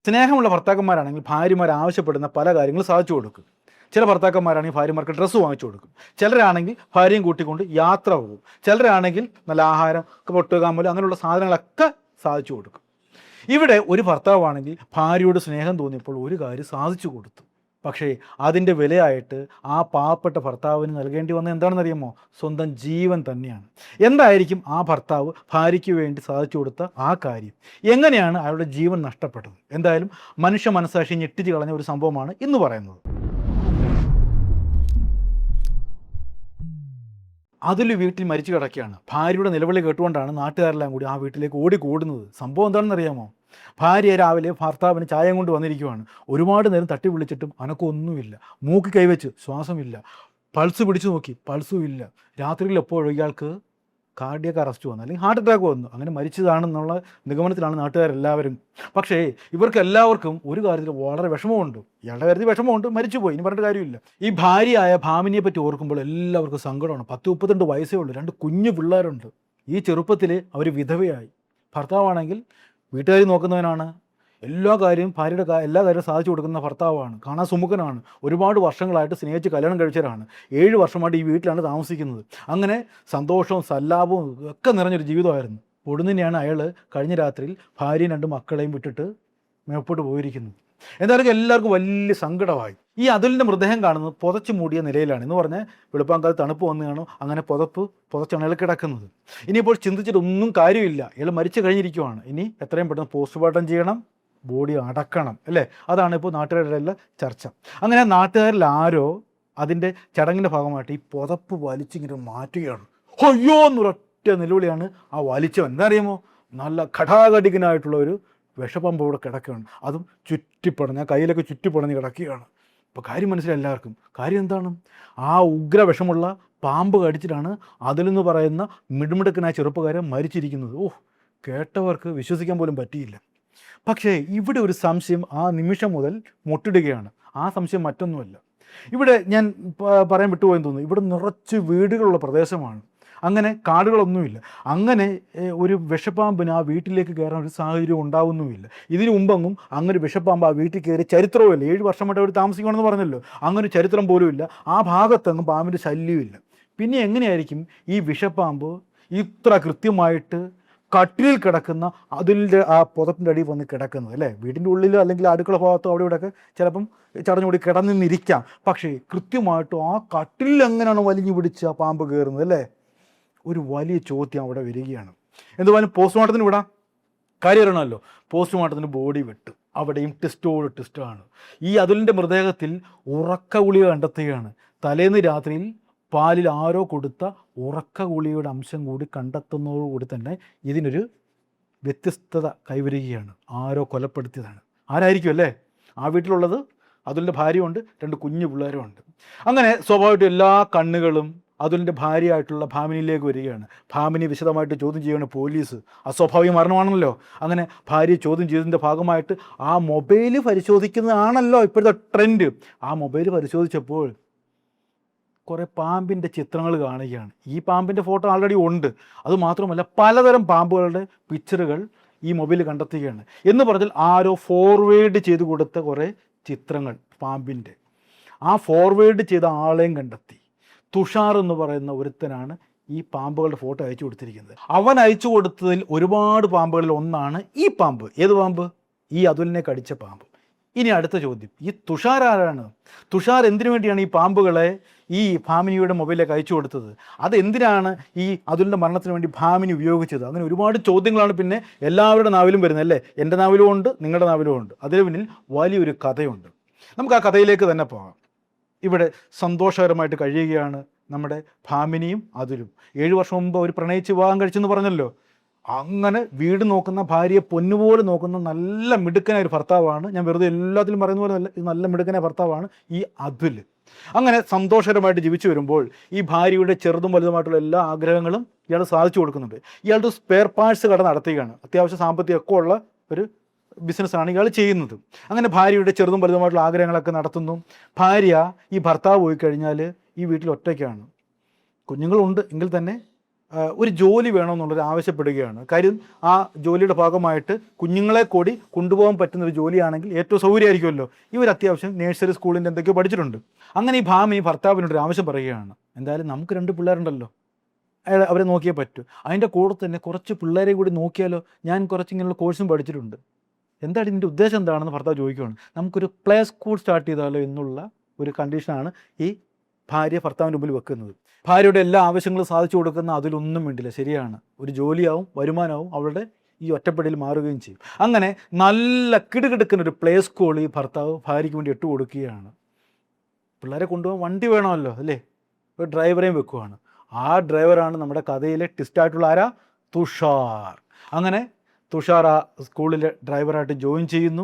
സ്നേഹമുള്ള ഭർത്താക്കന്മാരാണെങ്കിൽ ഭാര്യമാർ ആവശ്യപ്പെടുന്ന പല കാര്യങ്ങളും സാധിച്ചു കൊടുക്കും. ചില ഭർത്താക്കന്മാരാണെങ്കിൽ ഭാര്യമാർക്ക് ഡ്രസ്സ് വാങ്ങിച്ചു കൊടുക്കും. ചിലരാണെങ്കിൽ ഭാര്യയും കൂട്ടിക്കൊണ്ട് യാത്ര പോകും. ചിലരാണെങ്കിൽ നല്ല ആഹാരം, പൊട്ടുകാമ്പല് അങ്ങനെയുള്ള സാധനങ്ങളൊക്കെ സാധിച്ചു കൊടുക്കും. ഇവിടെ ഒരു ഭർത്താവാണെങ്കിൽ ഭാര്യയോട് സ്നേഹം തോന്നിയപ്പോൾ ഒരു കാര്യം സാധിച്ചു കൊടുത്തു. പക്ഷേ അതിൻ്റെ വിലയായിട്ട് ആ പാവപ്പെട്ട ഭർത്താവിന് നൽകേണ്ടി വന്നത് എന്താണെന്നറിയാമോ? സ്വന്തം ജീവൻ തന്നെയാണ്. എന്തായിരിക്കും ആ ഭർത്താവ് ഭാര്യയ്ക്ക് വേണ്ടി സാധിച്ചു കൊടുത്ത ആ കാര്യം? എങ്ങനെയാണ് അയാളുടെ ജീവൻ നഷ്ടപ്പെട്ടത്? എന്തായാലും മനുഷ്യ മനസ്സാക്ഷി ഞെട്ടിച്ച് കളഞ്ഞ ഒരു സംഭവമാണ് ഇന്ന് പറയുന്നത്. അതിൽ വീട്ടിൽ മരിച്ചു കിടക്കുകയാണ്. ഭാര്യയുടെ നിലവിളി കേട്ടുകൊണ്ടാണ് നാട്ടുകാരെല്ലാം കൂടി ആ വീട്ടിലേക്ക് ഓടിക്കൂടുന്നത്. സംഭവം എന്താണെന്നറിയാമോ? ഭാര്യ രാവിലെ ഭർത്താവിന് ചായം കൊണ്ട് വന്നിരിക്കുവാണ്. ഒരുപാട് നേരം തട്ടി വിളിച്ചിട്ടും അനക്കൊന്നുമില്ല. മൂക്ക് കൈവച്ച് ശ്വാസമില്ല. പൾസ് പിടിച്ചു നോക്കി, പൾസും ഇല്ല. രാത്രിയിൽ എപ്പോഴും ഇയാൾക്ക് കാർഡിയക് അറസ്റ്റ് വന്നു, അല്ലെങ്കിൽ ഹാർട്ട് അറ്റാക്ക് വന്നു. അങ്ങനെ മരിച്ചതാണെന്നുള്ള നിഗമനത്തിലാണ് നാട്ടുകാരെല്ലാവരും. പക്ഷേ ഇവർക്ക് എല്ലാവർക്കും ഒരു കാര്യത്തിൽ വളരെ വിഷമമുണ്ട്. ഇയാളുടെ കാര്യത്തിൽ വിഷമമുണ്ട്, മരിച്ചുപോയി, ഇനി പറഞ്ഞിട്ട് കാര്യമില്ല. ഈ ഭാര്യയായ ഭാമിനിയെ പറ്റി ഓർക്കുമ്പോൾ എല്ലാവർക്കും സങ്കടമാണ്. 10-32 വയസ്സേ ഉള്ളൂ, 2 കുഞ്ഞു പിള്ളേരുണ്ട്. ഈ ചെറുപ്പത്തിൽ അവർ വിധവയായി. ഭർത്താവാണെങ്കിൽ വീട്ടുകാർ നോക്കുന്നവനാണ്. എല്ലാ കാര്യവും ഭാര്യയുടെ എല്ലാ കാര്യവും സാധിച്ചു കൊടുക്കുന്ന ഭർത്താവാണ്. കാണാൻ സുമുഖനാണ്. ഒരുപാട് വർഷങ്ങളായിട്ട് സ്നേഹിച്ച് കല്യാണം കഴിച്ചവരാണ്. 7 വർഷമായിട്ട് ഈ വീട്ടിലാണ് താമസിക്കുന്നത്. അങ്ങനെ സന്തോഷവും സല്ലാപവും ഒക്കെ നിറഞ്ഞൊരു ജീവിതമായിരുന്നു. ഒടുന്നതിനെയാണ് അയാൾ കഴിഞ്ഞ രാത്രിയിൽ ഭാര്യയും 2 മക്കളെയും വിട്ടിട്ട് മേപ്പോട്ട് പോയിരിക്കുന്നത്. എന്തായാലും എല്ലാവർക്കും വലിയ സങ്കടമായി. ഈ അതുലിൻ്റെ മൃതദേഹം കാണുന്നത് പുതച്ച് മൂടിയ നിലയിലാണ്. എന്ന് പറഞ്ഞാൽ വെളുപ്പാങ്കാലത്ത് തണുപ്പ് വന്നു കാണും. അങ്ങനെ പുതച്ചാണ് അയാൾ കിടക്കുന്നത്. ഇനിയിപ്പോൾ ചിന്തിച്ചിട്ട് ഒന്നും കാര്യമില്ല. അയാൾ മരിച്ചു കഴിഞ്ഞിരിക്കുവാണ്. ഇനി എത്രയും പെട്ടെന്ന് പോസ്റ്റ്മോർട്ടം ചെയ്യണം, ബോഡി അടക്കണം, അല്ലേ? അതാണ് ഇപ്പോൾ നാട്ടുകാരുടെ എല്ലാം ചർച്ച. അങ്ങനെ നാട്ടുകാരിൽ ആരോ അതിൻ്റെ ചടങ്ങിൻ്റെ ഭാഗമായിട്ട് ഈ പുതപ്പ് വലിച്ചിങ്ങനെ മാറ്റുകയാണ്. അയ്യോ എന്നൊരൊറ്റ നിലവിളിയാണ് ആ വലിച്ചവൻ. എന്താ അറിയുമോ? നല്ല ഘടാഘടികനായിട്ടുള്ള ഒരു വിഷപ്പമ്പ് ഇവിടെ കിടക്കുകയാണ്. അതും ചുറ്റിപ്പടഞ്ഞ്, കയ്യിലൊക്കെ ചുറ്റിപ്പടഞ്ഞ് കിടക്കുകയാണ്. ഇപ്പോൾ കാര്യം മനസ്സിലായി എല്ലാവർക്കും. കാര്യം എന്താണ്? ആ ഉഗ്ര വിഷമുള്ള പാമ്പ് കടിച്ചിട്ടാണ് അതിലെന്ന് പറയുന്ന മിടുമിടുക്കനായ ചെറുപ്പക്കാരൻ മരിച്ചിരിക്കുന്നത്. കേട്ടവർക്ക് വിശ്വസിക്കാൻ പോലും പറ്റിയില്ല. പക്ഷേ ഇവിടെ ഒരു സംശയം ആ നിമിഷം മുതൽ മുട്ടിടുകയാണ്. ആ സംശയം മറ്റൊന്നുമല്ല. ഇവിടെ ഞാൻ പറയാൻ വിട്ടുപോയെന്ന് തോന്നുന്നു, ഇവിടെ നിറച്ച് വീടുകളുള്ള പ്രദേശമാണ്. അങ്ങനെ കാടുകളൊന്നുമില്ല. അങ്ങനെ ഒരു വിഷപ്പാമ്പിന് ആ വീട്ടിലേക്ക് കയറാൻ ഒരു സാഹചര്യം ഉണ്ടാവുന്നുമില്ല. ഇതിനു മുമ്പെങ്ങും അങ്ങനെ ഒരു വിഷപ്പാമ്പ് ആ വീട്ടിൽ കയറി ചരിത്രവുമില്ല. 7 വർഷമായിട്ട് അവർ താമസിക്കണമെന്ന് പറഞ്ഞല്ലോ. അങ്ങനെ ഒരു ചരിത്രം പോലും ഇല്ല. ആ ഭാഗത്തെങ്ങും പാമ്പിൻ്റെ ശല്യമില്ല. പിന്നെ എങ്ങനെയായിരിക്കും ഈ വിഷപ്പാമ്പ് ഇത്ര കൃത്യമായിട്ട് കട്ടിലിൽ കിടക്കുന്ന അതിൻ്റെ ആ പുതപ്പിൻ്റെ അടിയിൽ വന്ന് കിടക്കുന്നത്, അല്ലേ? വീടിൻ്റെ ഉള്ളിൽ അല്ലെങ്കിൽ അടുക്കള ഭാഗത്തോ അവിടെ ഇവിടെയൊക്കെ ചിലപ്പം ചടഞ്ഞുകൂടി കിടന്നിരിക്കാം. പക്ഷേ കൃത്യമായിട്ടും ആ കട്ടിലിൽ എങ്ങനെയാണ് വലിഞ്ഞു പിടിച്ച് ആ പാമ്പ് കയറുന്നത്, അല്ലേ? ഒരു വലിയ ചോദ്യം അവിടെ വരികയാണ്. എന്തുവായാലും പോസ്റ്റ്മോർട്ടത്തിന് വിടാം. കാര്യം അറിയണമല്ലോ. പോസ്റ്റ്മോർട്ടത്തിന് ബോഡി വിട്ട് അവിടെയും ടെസ്റ്റോട് ടെസ്റ്റാണ്. ഈ അതുലിൻ്റെ മൃതദേഹത്തിൽ ഉറക്ക ഗുളിക കണ്ടെത്തുകയാണ്. തലേന്ന് രാത്രിയിൽ പാലിൽ ആരോ കൊടുത്ത ഉറക്ക ഗുളികയുടെ അംശം കൂടി കണ്ടെത്തുന്നതോടുകൂടി തന്നെ ഇതിനൊരു വ്യത്യസ്തത കൈവരികയാണ്. ആരോ കൊലപ്പെടുത്തിയതാണ്. ആരായിരിക്കും, അല്ലേ? ആ വീട്ടിലുള്ളത് അതുലിൻ്റെ ഭാര്യയുണ്ട്, 2 കുഞ്ഞു പിള്ളേരുമുണ്ട്. അങ്ങനെ സ്വാഭാവികമായിട്ടും എല്ലാ കണ്ണുകളും അതുലിൻ്റെ ഭാര്യയായിട്ടുള്ള ഭാമിനിയിലേക്ക് വരികയാണ്. ഭാമിനി വിശദമായിട്ട് ചോദ്യം ചെയ്യുകയാണ് പോലീസ്. അസ്വാഭാവിക മരണമാണല്ലോ. അങ്ങനെ ഭാര്യയെ ചോദ്യം ചെയ്തതിൻ്റെ ഭാഗമായിട്ട് ആ മൊബൈൽ പരിശോധിക്കുന്നതാണല്ലോ ഇപ്പോഴത്തെ ട്രെൻഡ്. ആ മൊബൈൽ പരിശോധിച്ചപ്പോൾ കുറേ പാമ്പിൻ്റെ ചിത്രങ്ങൾ കാണുകയാണ്. ഈ പാമ്പിൻ്റെ ഫോട്ടോ ആൾറെഡി ഉണ്ട്. അതുമാത്രമല്ല പലതരം പാമ്പുകളുടെ പിക്ചറുകൾ ഈ മൊബൈൽ കണ്ടെത്തുകയാണ്. എന്ന് പറഞ്ഞാൽ ആരോ ഫോർവേഡ് ചെയ്ത് കൊടുത്ത കുറേ ചിത്രങ്ങൾ പാമ്പിൻ്റെ. ആ ഫോർവേഡ് ചെയ്ത ആളെയും കണ്ടെത്തി. തുഷാർ എന്ന് പറയുന്ന ഒരുത്തനാണ് ഈ പാമ്പുകളുടെ ഫോട്ടോ അയച്ചു കൊടുത്തിരിക്കുന്നത്. അവൻ അയച്ചു കൊടുത്തതിൽ ഒരുപാട് പാമ്പുകളിൽ ഒന്നാണ് ഈ പാമ്പ്. ഏത് പാമ്പ്? ഈ അതുലിനെ കടിച്ച പാമ്പ്. ഇനി അടുത്ത ചോദ്യം, ഈ തുഷാർ ആരാണ്? തുഷാർ എന്തിനു വേണ്ടിയാണ് ഈ പാമ്പുകളെ ഈ ഭാമിനിയുടെ മൊബൈലിലേക്ക് അയച്ചു കൊടുത്തത്? അതെന്തിനാണ് ഈ അതുലിൻ്റെ മരണത്തിന് വേണ്ടി ഭാമിനി ഉപയോഗിച്ചത്? അങ്ങനെ ഒരുപാട് ചോദ്യങ്ങളാണ് പിന്നെ എല്ലാവരുടെ നാവിലും വരുന്നത്, അല്ലേ? എൻ്റെ നാവിലും ഉണ്ട്, നിങ്ങളുടെ നാവിലും ഉണ്ട്. അതിന് പിന്നിൽ വലിയൊരു കഥയുണ്ട്. നമുക്ക് ആ കഥയിലേക്ക് തന്നെ പോകാം. ഇവിടെ സന്തോഷകരമായിട്ട് കഴിയുകയാണ് നമ്മുടെ ഭാമിനിയും അതുലും. 7 വർഷം മുമ്പ് അവർ പ്രണയിച്ച് വിവാഹം കഴിച്ചെന്ന് പറഞ്ഞല്ലോ. അങ്ങനെ വീട് നോക്കുന്ന, ഭാര്യയെ പൊന്നുപോലെ നോക്കുന്ന നല്ല മിടുക്കനായ ഒരു ഭർത്താവാണ്. ഞാൻ വെറുതെ എല്ലാത്തിലും പറയുന്ന പോലെ നല്ല മിടുക്കനായ ഭർത്താവാണ് ഈ അതുൽ. അങ്ങനെ സന്തോഷകരമായിട്ട് ജീവിച്ചു വരുമ്പോൾ ഈ ഭാര്യയുടെ ചെറുതും വലുതുമായിട്ടുള്ള എല്ലാ ആഗ്രഹങ്ങളും ഇയാൾ സാധിച്ചു കൊടുക്കുന്നുണ്ട്. ഇയാളുടെ സ്പെയർ പാർട്സ് കട നടത്തുകയാണ്. അത്യാവശ്യം സാമ്പത്തികമൊക്കെ ഉള്ള ഒരു ബിസിനസ്സാണ് ഇയാൾ ചെയ്യുന്നത്. അങ്ങനെ ഭാര്യയുടെ ചെറുതും വലുതുമായിട്ടുള്ള ആഗ്രഹങ്ങളൊക്കെ നടത്തുന്നു. ഭാര്യ ഈ ഭർത്താവ് പോയി കഴിഞ്ഞാൽ ഈ വീട്ടിൽ ഒറ്റയ്ക്കാണ്. കുഞ്ഞുങ്ങളുണ്ട് എങ്കിൽ തന്നെ ഒരു ജോലി വേണമെന്നുള്ളത് ആവശ്യപ്പെടുകയാണ്. കാര്യം ആ ജോലിയുടെ ഭാഗമായിട്ട് കുഞ്ഞുങ്ങളെ കൂടി കൊണ്ടുപോകാൻ പറ്റുന്ന ഒരു ജോലിയാണെങ്കിൽ ഏറ്റവും സൗകര്യമായിരിക്കുമല്ലോ. ഇവർ അത്യാവശ്യം നേഴ്സറി സ്കൂളിൻ്റെ എന്തൊക്കെയോ പഠിച്ചിട്ടുണ്ട്. അങ്ങനെ ഈ ഭാമി ഭർത്താവിനോടൊരു ആവശ്യം പറയുകയാണ്, എന്തായാലും നമുക്ക് 2 പിള്ളേരുണ്ടല്ലോ, അവരെ നോക്കിയേ പറ്റൂ, അതിൻ്റെ കൂടെ തന്നെ കുറച്ച് പിള്ളേരെ കൂടി നോക്കിയാലോ, ഞാൻ കുറച്ച് ഇങ്ങനെയുള്ള കോഴ്സും പഠിച്ചിട്ടുണ്ട്, എന്താണ് ഇതിൻ്റെ ഉദ്ദേശം എന്താണെന്ന് ഭർത്താവ് ചോദിക്കുകയാണ്. നമുക്കൊരു പ്ലേ സ്കൂൾ സ്റ്റാർട്ട് ചെയ്താലോ എന്നുള്ള ഒരു കണ്ടീഷനാണ് ഈ ഭാര്യ ഭർത്താവിൻ്റെ മുമ്പിൽ വെക്കുന്നത്. ഭാര്യയുടെ എല്ലാ ആവശ്യങ്ങളും സാധിച്ചു കൊടുക്കുന്ന അതിലൊന്നും വേണ്ടില്ല, ശരിയാണ്, ഒരു ജോലിയാവും വരുമാനമാവും, അവളുടെ ഈ ഒറ്റപ്പെടൽ മാറുകയും ചെയ്യും. അങ്ങനെ നല്ല കിടുകിടുക്കുന്ന ഒരു പ്ലേ സ്കൂൾ ഈ ഭർത്താവ് ഭാര്യയ്ക്ക് വേണ്ടി ഇട്ട് കൊടുക്കുകയാണ്. പിള്ളേരെ കൊണ്ടുപോകാൻ വണ്ടി വേണമല്ലോ അല്ലേ, ഒരു ഡ്രൈവറേയും വെക്കുവാണ്. ആ ഡ്രൈവറാണ് നമ്മുടെ കഥയിലെ ട്വിസ്റ്റായിട്ടുള്ള ആരാ, തുഷാർ. അങ്ങനെ തുഷാർ ആ സ്കൂളിലെ ഡ്രൈവറായിട്ട് ജോയിൻ ചെയ്യുന്നു.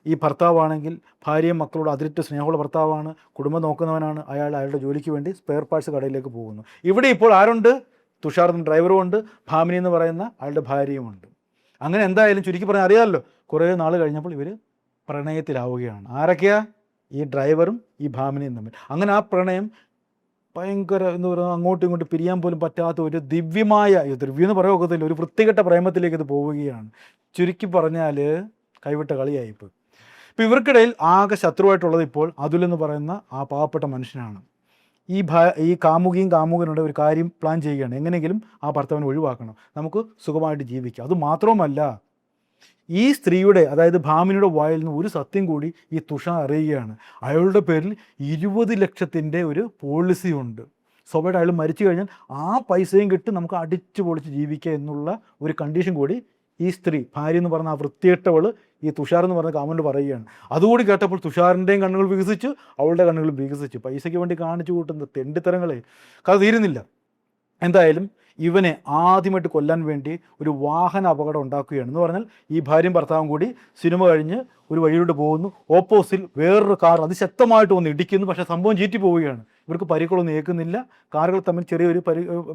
ഈ ഭർത്താവാണെങ്കിൽ ഭാര്യയും മക്കളോട് അതിരിട്ട് സ്നേഹമുള്ള ഭർത്താവാണ്, കുടുംബം നോക്കുന്നവനാണ്. അയാളുടെ ജോലിക്ക് വേണ്ടി സ്പെയർ പാർട്സ് കടയിലേക്ക് പോകുന്നു. ഇവിടെ ഇപ്പോൾ ആരുണ്ട്, തുഷാർ എന്ന ഡ്രൈവറും ഉണ്ട്, ഭാമിനി എന്ന് പറയുന്ന അയാളുടെ ഭാര്യയുമുണ്ട്. അങ്ങനെ എന്തായാലും ചുരുക്കി പറഞ്ഞാൽ അറിയാമല്ലോ, കുറേ നാൾ കഴിഞ്ഞപ്പോൾ ഇവർ പ്രണയത്തിലാവുകയാണ്. ആരൊക്കെയാ, ഈ ഡ്രൈവറും ഈ ഭാമിനിയും തമ്മിൽ. അങ്ങനെ ആ പ്രണയം ഭയങ്കര എന്ന് പറയുന്നത് അങ്ങോട്ടും ഇങ്ങോട്ടും പിരിയാൻ പോലും പറ്റാത്ത ഒരു ദിവ്യമായ, ദിവ്യം എന്ന് പറയാൻ ഒക്കത്തില്ല, ഒരു വൃത്തികെട്ട പ്രേമത്തിലേക്ക് ഇത് പോവുകയാണ്. ചുരുക്കി പറഞ്ഞാൽ കൈവിട്ട കളിയായിപ്പോൾ. ഇപ്പോൾ ഇവർക്കിടയിൽ ആകെ ശത്രുവായിട്ടുള്ളത് ഇപ്പോൾ അതുൽ എന്ന് പറയുന്ന ആ പാവപ്പെട്ട മനുഷ്യനാണ്. ഈ കാമുകിയും കാമുകനുടെ ഒരു കാര്യം പ്ലാൻ ചെയ്യുകയാണ്, എങ്ങനെയെങ്കിലും ആ ഭർത്താവിനെ ഒഴിവാക്കണം, നമുക്ക് സുഖമായിട്ട് ജീവിക്കാം. അതുമാത്രവുമല്ല, ഈ സ്ത്രീയുടെ, അതായത് ഭാമിനിയുടെ വായിൽ നിന്ന് ഒരു സത്യം കൂടി ഈ തുഷാർ അറിയുകയാണ്. അയാളുടെ പേരിൽ 20 ലക്ഷത്തിൻ്റെ ഒരു പോളിസി ഉണ്ട്. സ്വാഭാവികമായിട്ട് അയാൾ മരിച്ചു കഴിഞ്ഞാൽ ആ പൈസയും കിട്ടി നമുക്ക് അടിച്ചു പൊളിച്ച് ജീവിക്കുക എന്നുള്ള ഒരു കണ്ടീഷൻ കൂടി ഈ സ്ത്രീ, ഭാര്യ എന്ന് പറഞ്ഞ ആ വൃത്തികെട്ടവൾ ഈ തുഷാർ എന്ന് പറഞ്ഞ കാമന്റ് പറയുകയാണ്. അതുകൂടി കേട്ടപ്പോൾ തുഷാറിൻ്റെയും കണ്ണുകൾ വികസിച്ചു, അവളുടെ കണ്ണുകൾ വികസിച്ചു. പൈസയ്ക്ക് വേണ്ടി കാണിച്ചു കൂട്ടുന്ന തെണ്ടിത്തരങ്ങളെ കഥ തീരുന്നില്ല. എന്തായാലും ഇവനെ ആദ്യമായിട്ട് കൊല്ലാൻ വേണ്ടി ഒരു വാഹന അപകടം ഉണ്ടാക്കുകയാണ്. എന്ന് പറഞ്ഞാൽ ഈ ഭാര്യയും ഭർത്താവും കൂടി സിനിമ കഴിഞ്ഞ് ഒരു വഴിയിലോട്ട് പോകുന്നു. ഓപ്പോസിറ്റ് വേറൊരു കാർ അതിശക്തമായിട്ട് വന്ന് ഇടിക്കുന്നു. പക്ഷേ സംഭവം ചീറ്റി പോവുകയാണ്. ഇവർക്ക് പരിക്കുകളൊന്നും ഏൽക്കുന്നില്ല. കാറുകൾ തമ്മിൽ ചെറിയൊരു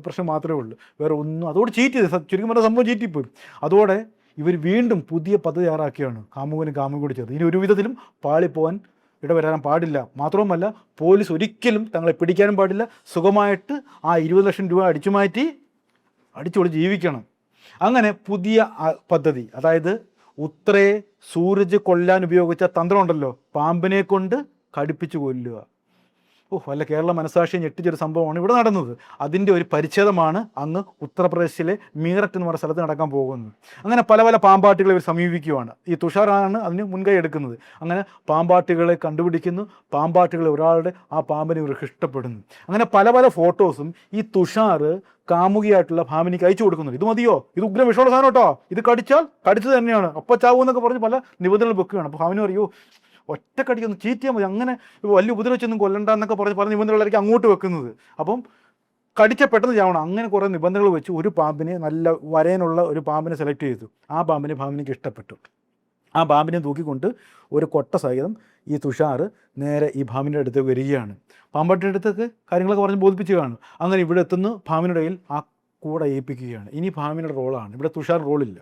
പ്രശ്നം മാത്രമേ ഉള്ളൂ, വേറെ ഒന്നും. അതോടെ ചീറ്റി, ചുരുക്കം പറഞ്ഞ സംഭവം ചീറ്റിപ്പോയി. അതോടെ ഇവർ വീണ്ടും പുതിയ പദ്ധതി തയ്യാറാക്കിയാണ്, കാമുകനും കാമുകനും കൂടി ചേർത്ത്. ഇനി ഒരു വിധത്തിലും പാളിപ്പോവാൻ ഇടവരാൻ പാടില്ല. മാത്രവുമല്ല, പോലീസ് ഒരിക്കലും തങ്ങളെ പിടിക്കാനും പാടില്ല. സുഖമായിട്ട് ആ 20 ലക്ഷം രൂപ അടിച്ചുപൊളി ജീവിക്കണം. അങ്ങനെ പുതിയ പദ്ധതി, അതായത് ഉത്രയെ സൂരജ് കൊല്ലാൻ ഉപയോഗിച്ച തന്ത്രം ഉണ്ടല്ലോ, പാമ്പിനെ കൊണ്ട് കടിപ്പിച്ച് കൊല്ലുക. വല്ല കേരള മനസാക്ഷിയെ ഞെട്ടിച്ചൊരു സംഭവമാണ് ഇവിടെ നടന്നത്. അതിൻ്റെ ഒരു പരിച്ഛേദമാണ് അങ്ങ് ഉത്തർപ്രദേശിലെ മീററ്റ് എന്ന് പറഞ്ഞ സ്ഥലത്ത് നടക്കാൻ പോകുന്നത്. അങ്ങനെ പല പല പാമ്പാട്ടികളെ ഇവർ സമീപിക്കുകയാണ്. ഈ തുഷാറാണ് അതിന് മുൻകൈ എടുക്കുന്നത്. അങ്ങനെ പാമ്പാട്ടികളെ കണ്ടുപിടിക്കുന്നു. പാമ്പാട്ടികളെ ഒരാളുടെ ആ പാമ്പിനെ ഇവർക്ക് ഇഷ്ടപ്പെടുന്നു. അങ്ങനെ പല പല ഫോട്ടോസും ഈ തുഷാർ കാമുകിയായിട്ടുള്ള ഭാമിനിക്ക് അയച്ചു കൊടുക്കുന്നുണ്ട്. ഇത് മതിയോ, ഇത് ഉഗ്ര വിഷമുള്ള സാധനം കേട്ടോ, ഇത് കടിച്ചത് തന്നെയാണ്, അപ്പം ചാവൂന്നൊക്കെ പറഞ്ഞ് പല നിബന്ധനകൾ വെക്കുകയാണ്. അപ്പോൾ ഭാമിനി പറയൂ, ഒറ്റക്കടിക്കൊന്ന് ചീറ്റിയാൽ മതി, അങ്ങനെ വലിയ ഉപദ്രവിച്ചൊന്നും കൊല്ലണ്ടെന്നൊക്കെ പല നിബന്ധനകളായിരിക്കും അങ്ങോട്ട് വെക്കുന്നത്. അപ്പം കടിച്ച പെട്ടെന്ന് ചാവണം, അങ്ങനെ കുറേ നിബന്ധനകൾ വെച്ച് ഒരു പാമ്പിനെ, നല്ല വരേനുള്ള ഒരു പാമ്പിനെ സെലക്ട് ചെയ്തു. ആ പാമ്പിനെ ഭാമിനിക്ക് ഇഷ്ടപ്പെട്ടു. ആ പാമ്പിനെ തൂക്കിക്കൊണ്ട് ഒരു കൊട്ട സഹിതം ഈ തുഷാർ നേരെ ഈ ഭാമിൻ്റെ അടുത്തേക്ക് വരികയാണ്. പാമ്പാട്ടിയുടെ അടുത്തേക്ക് കാര്യങ്ങളൊക്കെ പറഞ്ഞ് ബോധിപ്പിച്ച് കാണും. അങ്ങനെ ഇവിടെ എത്തുന്നു, ഭാമിയുടെ കയ്യിൽ ആ കൂടെ ഏൽപ്പിക്കുകയാണ്. ഇനി ഭാമിയുടെ റോളാണ്, ഇവിടെ തുഷാർ റോളില്ല.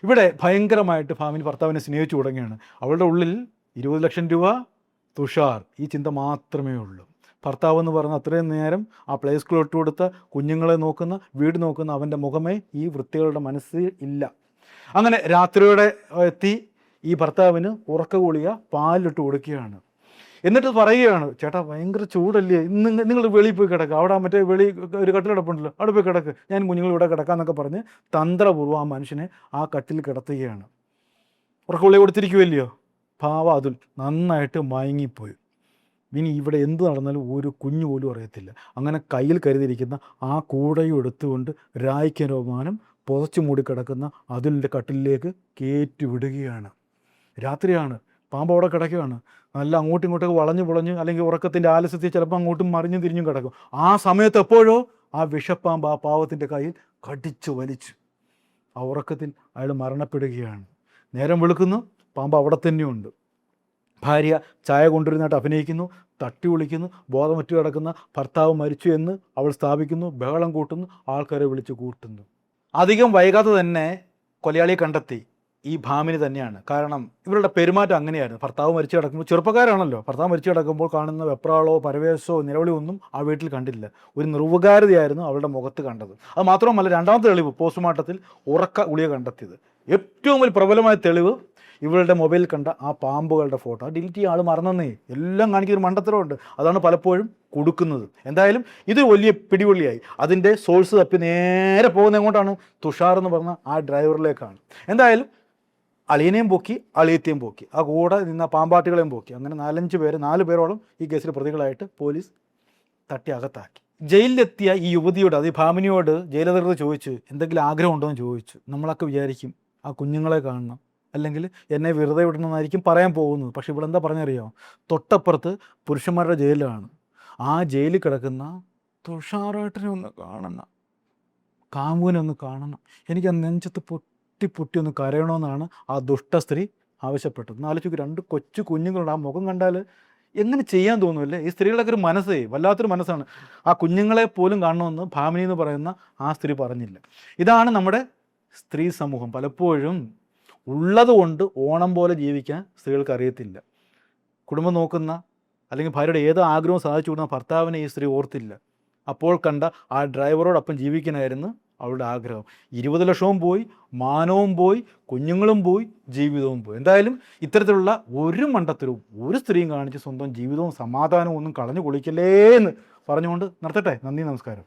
ഇവിടെ ഭയങ്കരമായിട്ട് ഭാമിനി ഭർത്താവിനെ സ്നേഹിച്ചു തുടങ്ങിയാണ്. അവളുടെ ഉള്ളിൽ 20 ലക്ഷം രൂപ, തുഷാർ, ഈ ചിന്ത മാത്രമേ ഉള്ളൂ. ഭർത്താവ് എന്ന് പറഞ്ഞ അത്രയും നേരം ആ പ്ലേ സ്കൂൾ ഇട്ട് കൊടുത്ത കുഞ്ഞുങ്ങളെ നോക്കുന്ന, വീട് നോക്കുന്ന അവൻ്റെ മുഖമേ ഈ വൃത്തികളുടെ മനസ്സിൽ ഇല്ല. അങ്ങനെ രാത്രിയോടെ എത്തി ഈ ഭർത്താവിന് ഉറക്ക ഗുളിക പാലിട്ട് കൊടുക്കുകയാണ്. എന്നിട്ട് പറയുകയാണ്, ചേട്ടാ ഭയങ്കര ചൂടല്ലേ, നിങ്ങൾ വെളിയിൽ പോയി കിടക്കുക, അവിടെ മറ്റേ ഒരു കട്ടിലിടപ്പുണ്ടല്ലോ, അവിടെ പോയി കിടക്ക്, ഞാൻ കുഞ്ഞുങ്ങൾ ഇവിടെ കിടക്കാമെന്നൊക്കെ പറഞ്ഞ് തന്ത്രപൂർവ്വം ആ മനുഷ്യനെ ആ കട്ടിൽ കിടത്തുകയാണ്. ഉറക്ക ഗുളിക കൊടുത്തിരിക്കുമല്ലയോ, പാവ അതുൽ നന്നായിട്ട് മയങ്ങിപ്പോയി. ഇനി ഇവിടെ എന്ത് നടന്നാലും ഒരു കുഞ്ഞു പോലും അറിയത്തില്ല. അങ്ങനെ കയ്യിൽ കരുതിയിരിക്കുന്ന ആ കൂടയും എടുത്തുകൊണ്ട് രായ്ക്കരോമാനം പുതച്ചു മൂടിക്കിടക്കുന്ന അതുലിൻ്റെ കട്ടിലേക്ക് കയറ്റി വിടുകയാണ്. രാത്രിയാണ്, പാമ്പ് അവിടെ കിടക്കുകയാണ്. നല്ല അങ്ങോട്ടും ഇങ്ങോട്ടൊക്കെ വളഞ്ഞു പുളഞ്ഞ്, അല്ലെങ്കിൽ ഉറക്കത്തിൻ്റെ ആലസ്യത്തിൽ ചിലപ്പോൾ അങ്ങോട്ടും മറിഞ്ഞും തിരിഞ്ഞും കിടക്കും. ആ സമയത്ത് എപ്പോഴോ ആ വിഷപ്പാമ്പ് ആ പാവത്തിൻ്റെ കയ്യിൽ കടിച്ചു വലിച്ചു. ആ ഉറക്കത്തിൽ അയാൾ മരണപ്പെടുകയാണ്. നേരം വെളുക്കുന്നു, പാമ്പ് അവിടെ തന്നെയുണ്ട്. ഭാര്യ ചായ കൊണ്ടുവരുന്നതായിട്ട് അഭിനയിക്കുന്നു, തട്ടി വിളിക്കുന്നു. ബോധമറ്റു കിടക്കുന്ന ഭർത്താവ് മരിച്ചു എന്ന് അവൾ സ്ഥാപിക്കുന്നു, ബഹളം കൂട്ടുന്നു, ആൾക്കാരെ വിളിച്ച് കൂട്ടുന്നു. അധികം വൈകാതെ തന്നെ കൊലയാളിയെ കണ്ടെത്തി. ഈ ഭാമിനി തന്നെയാണ്. കാരണം ഇവരുടെ പെരുമാറ്റം അങ്ങനെയായിരുന്നു. ഭർത്താവ് മരിച്ചു കിടക്കുമ്പോൾ, ചെറുപ്പക്കാരാണല്ലോ, ഭർത്താവ് മരിച്ചു കിടക്കുമ്പോൾ കാണുന്ന വെപ്രാളോ പരവേശമോ നിലവിളിയോ ഒന്നും ആ വീട്ടിൽ കണ്ടില്ല. ഒരു നിർവികാരതയായിരുന്നു അവളുടെ മുഖത്ത് കണ്ടത്. അത് മാത്രമല്ല, രണ്ടാമത്തെ തെളിവ് പോസ്റ്റ്മോർട്ടത്തിൽ ഉറക്ക ഗുളിക കണ്ടെത്തിയത്. ഏറ്റവും വലിയ പ്രബലമായ തെളിവ് ഇവളുടെ മൊബൈലിൽ കണ്ട ആ പാമ്പുകളുടെ ഫോട്ടോ. ഡിലീറ്റ് ചെയ്യാൻ ആൾ മറന്നേ, എല്ലാം കാണിക്കുന്ന ഒരു മണ്ടത്തരമുണ്ട്. അതാണ് പലപ്പോഴും കൊടുക്കുന്നത്. എന്തായാലും ഇത് വലിയ പിടിവള്ളിയായി. അതിൻ്റെ സോഴ്സ് തപ്പി നേരെ പോകുന്നത് എങ്ങോട്ടാണ്? തുഷാർ എന്ന് പറഞ്ഞ ആ ഡ്രൈവറിലേക്കാണ്. എന്തായാലും അളിയനെയും പൊക്കി, അളിയത്തെയും പൊക്കി, ആ കൂടെ നിന്ന പാമ്പാട്ടികളെയും പൊക്കി. അങ്ങനെ 4 പേരോളം ഈ കേസിൽ പ്രതികളായിട്ട് പോലീസ് തട്ടി അകത്താക്കി. ജയിലിലെത്തിയ ഈ യുവതിയോട്, അത് ഈ ഭാമിനിയോട് ജയിലധികൃതർ ചോദിച്ചു, എന്തെങ്കിലും ആഗ്രഹം ഉണ്ടോ എന്ന് ചോദിച്ചു. നമ്മളൊക്കെ വിചാരിക്കും ആ കുഞ്ഞുങ്ങളെ കാണണം, അല്ലെങ്കിൽ എന്നെ വെറുതെ വിടണമെന്നായിരിക്കും പറയാൻ പോകുന്നത്. പക്ഷെ ഇവിടെ എന്താ പറഞ്ഞറിയാമോ? തൊട്ടപ്പുറത്ത് പുരുഷന്മാരുടെ ജയിലാണ്. ആ ജയിലിൽ കിടക്കുന്ന തുഷാറേട്ടനെ ഒന്ന് കാണണം, കാമുവിനെ ഒന്ന് കാണണം, എനിക്ക് ആ നെഞ്ചത്ത് പൊട്ടി ഒന്ന് കരയണമെന്നാണ് ആ ദുഷ്ട സ്ത്രീ ആവശ്യപ്പെട്ടത്. ആലോചിക്കും, 2 കൊച്ചു കുഞ്ഞുങ്ങളുണ്ട്. ആ മുഖം കണ്ടാൽ എങ്ങനെ ചെയ്യാൻ തോന്നുമല്ലേ? ഈ സ്ത്രീകളൊക്കെ ഒരു മനസ്സേ, വല്ലാത്തൊരു മനസ്സാണ്. ആ കുഞ്ഞുങ്ങളെ പോലും കാണണമെന്ന് ഭാമിനി എന്ന് പറയുന്ന ആ സ്ത്രീ പറഞ്ഞില്ല. ഇതാണ് നമ്മുടെ സ്ത്രീ സമൂഹം. പലപ്പോഴും ഉള്ളത് കൊണ്ട് ഓണം പോലെ ജീവിക്കാൻ സ്ത്രീകൾക്ക് അറിയത്തില്ല. കുടുംബം നോക്കുന്ന, അല്ലെങ്കിൽ ഭാര്യയുടെ ഏത് ആഗ്രഹവും സാധിച്ചു കൊടുക്കുന്ന ഭർത്താവിനെ ഈ സ്ത്രീ ഓർത്തില്ല. അപ്പോൾ കണ്ട ആ ഡ്രൈവറോടൊപ്പം ജീവിക്കാനായിരുന്നു അവളുടെ ആഗ്രഹം. 20 ലക്ഷവും പോയി, മാനവും പോയി, കുഞ്ഞുങ്ങളും പോയി, ജീവിതവും പോയി. എന്തായാലും ഇത്തരത്തിലുള്ള ഒരു മണ്ടത്തരവും ഒരു സ്ത്രീയും കാണിച്ച് സ്വന്തം ജീവിതവും സമാധാനവും ഒന്നും കളഞ്ഞു കുളിക്കല്ലേ എന്ന് പറഞ്ഞുകൊണ്ട് നിർത്തട്ടെ. നന്ദി, നമസ്കാരം.